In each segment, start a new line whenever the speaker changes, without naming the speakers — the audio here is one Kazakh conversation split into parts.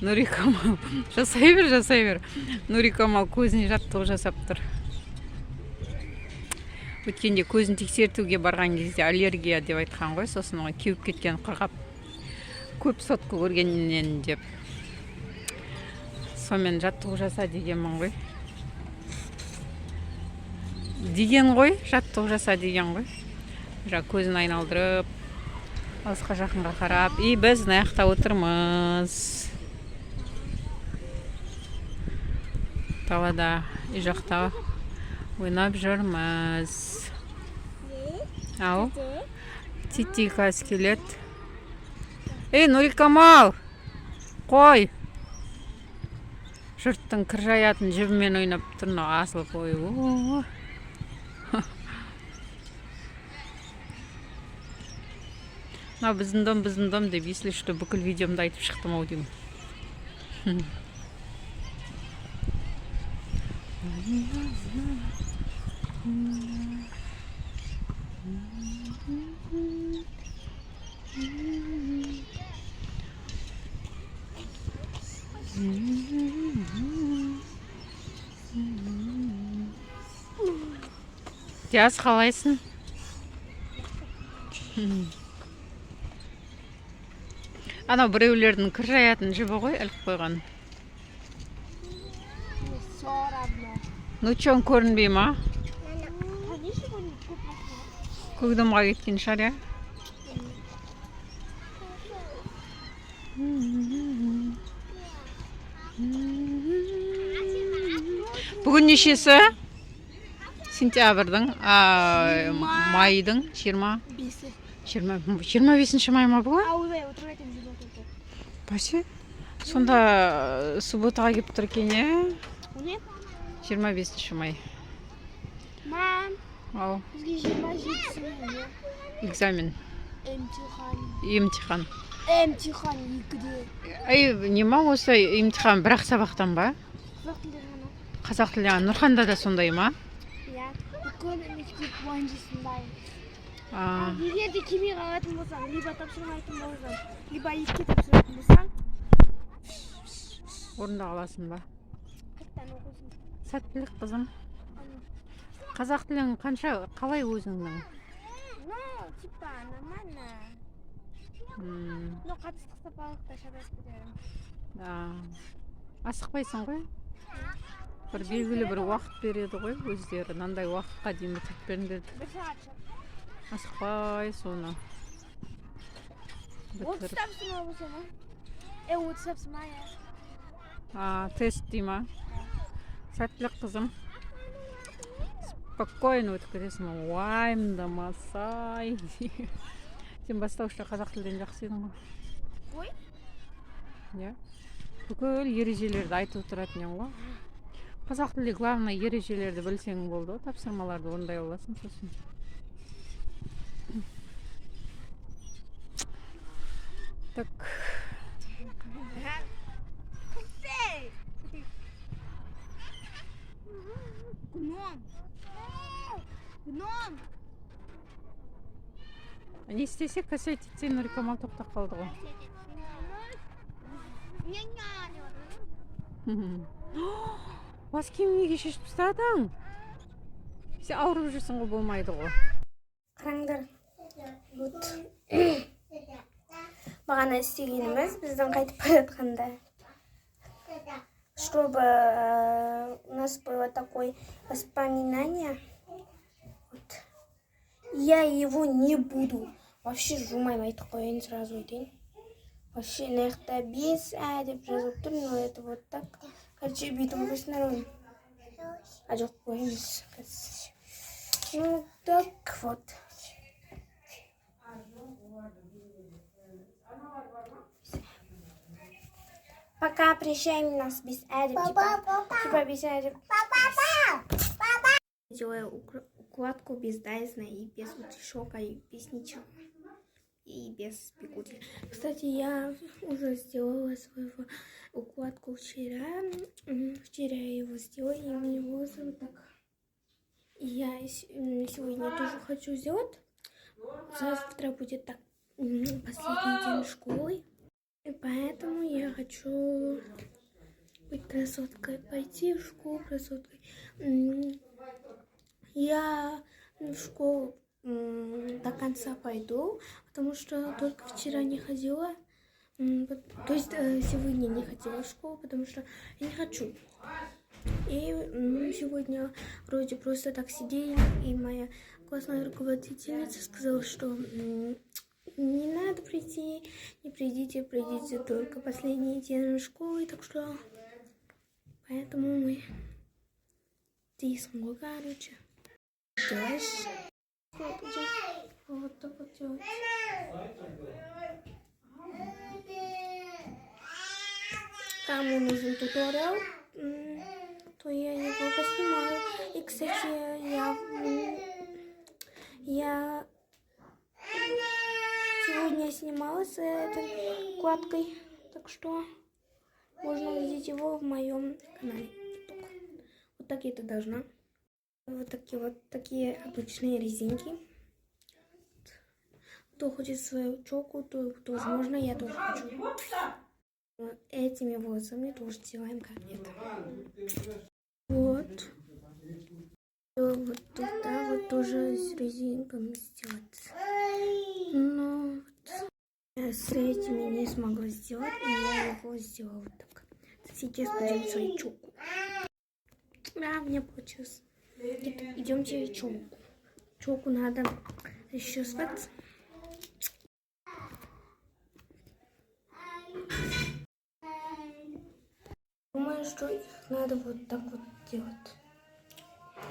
Нурикамал. Жасай бер. Нурикамал көзіне жаттығу жасап тұр. Өткенде көзін тексертуге барған кезде аллергия деп айтқан ғой, сосын оған кеуіп кеткен қырғап. Көп сотқа көргеннен деп. Сонымен жаттығу жаса дегенмін ғой. Жаттығу жаса деген ғой. Көзін айналдырып, алысқа жақынға қарап, біз аяқта отырмыз. Талада, жақта ойнап жүрміз. Ау, Тити қаз келет. Нурикамал, қой! Жұрттың кір жаятын жібімен ойнап тұрны асыл қой. Біздің дом деп, если что, бүкіл видеомда айтып шықтым ау деймін. Диас, қалайсың? Анау біреулердің кір жаятын жібі ғой, іліп қойған. Чоң көрінбей ма? Көкдомға кеткен шығар, я? Бүгін нешесі? Сентябрьдің, майдың 25-ші май ма бүгін? Бәсе? Сонда субботаға кеп тұр екен, е? 25-ші май.
Мам,
Ау.
бізге 27-сі
Экзамен. Емтихан.
Емтихан 2-де.
Нема осы емтихан бір-ақ сабақтан ба? Қазақ тілі ғана. Нұрханда да сондай ма?
Иә, бүкіл мектеп бойыншасындай. Егер де келмей қалатын болсаң, либо тапсырмайтын болсаң, либо 2 тапсыратын болсаң,
орында қаласың ба?
қайттан оқысын.
Сәттілік, қызым. Қазақ тілің қалай өзіңнің?
Типа, нормально. Қатыстық сапалықта шабас көтерім.
Асықпайсың ғой? Бір белгілі бір уақыт береді ғой өздері. Нандай уақытқа дейін бітіріп беріңдер.
1 сағат шап.
Асықпай соны.
30 тапсырма болса ма? 30 тапсырма, я.
Тест дей ма? Сәттілік, қызым. Спокойно өткізесің, уайымдамасай. Сен бастауышта қазақ тілден жақсы едің ғой?
Ой?
Иә. Бүкіл ережелерді айтып тұратын ең ғой. Қазақ тілде главный ережелерді білсең болды, тапсырмаларды орындай аласың сосын. Так.
Гном!
Не істесек, кәсет етсен Нурикамал тоқтап қалды ғой. Бас киімін неге шешіп тастадың? Сен ауырып жүрсің ғой, болмайды ғой.
Қараңдар. Бағана істегеніміз біздің қайтып бара жатқанда. Чтобы у нас было такое воспоминание. Я его не буду. Вообще жумайым, айтып қояйын, сразу айтайын. Вообще нақты без деп жазып тұр, но это вот так. Короче, бүйтіп қойсын. Жоқ қойыңыз. Ну так вот. Пока прощаем нас без Эдик. Типа без Эдик. Делаю укладку без Дайзна и без утешока, и без ничего. И без бигуди. Кстати, я уже сделала свою укладку вчера. Вчера я его сделала, и у меня волосы вот так. И я сегодня тоже хочу сделать. Завтра будет так последний день школы. И поэтому я хочу быть красоткой, пойти в школу красоткой. Я в школу до конца пойду, потому что только вчера не ходила. То есть сегодня не ходила в школу, потому что я не хочу. И сегодня вроде просто так сидели, и моя классная руководительница сказала, что не надо прийти, не придите, придите только последний день школы, так что поэтому мы действуем, короче. Делаешь? Вот так вот делать. Кому нужен туториал, то я его поснимаю. И, кстати, я сегодня снимала с этой вкладкой, так что можно увидеть его в моем канале TikTok. Вот так я это должна. Вот такие обычные резинки. Кто хочет свою челку, то возможно я тоже хочу. Этими волосами тоже делаем как это. Вот. Вот туда вот тоже с резинками сделать. Но вот я с этими не смогла сделать, и я его сделала вот так. Сейчас будем свою челку. Да, мне получилось. Идемте челку. Челку надо расчесывать. Думаю, что их надо вот так вот делать.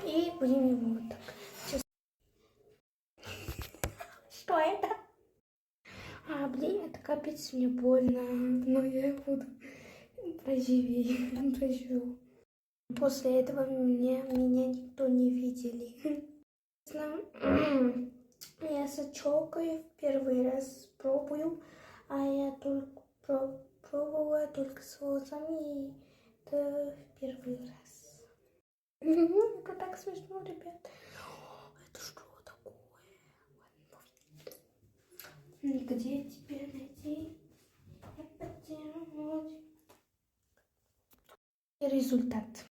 И будем его вот так. Сейчас. Что это? Блин, это капец, мне больно. Но я буду проживу. После этого меня никто не видели. Я с челкой в первый раз пробую, а я только пробовала только с волосами, и это в первый раз. Это так смешно, ребят. Это что такое? Где теперь найти? Результат.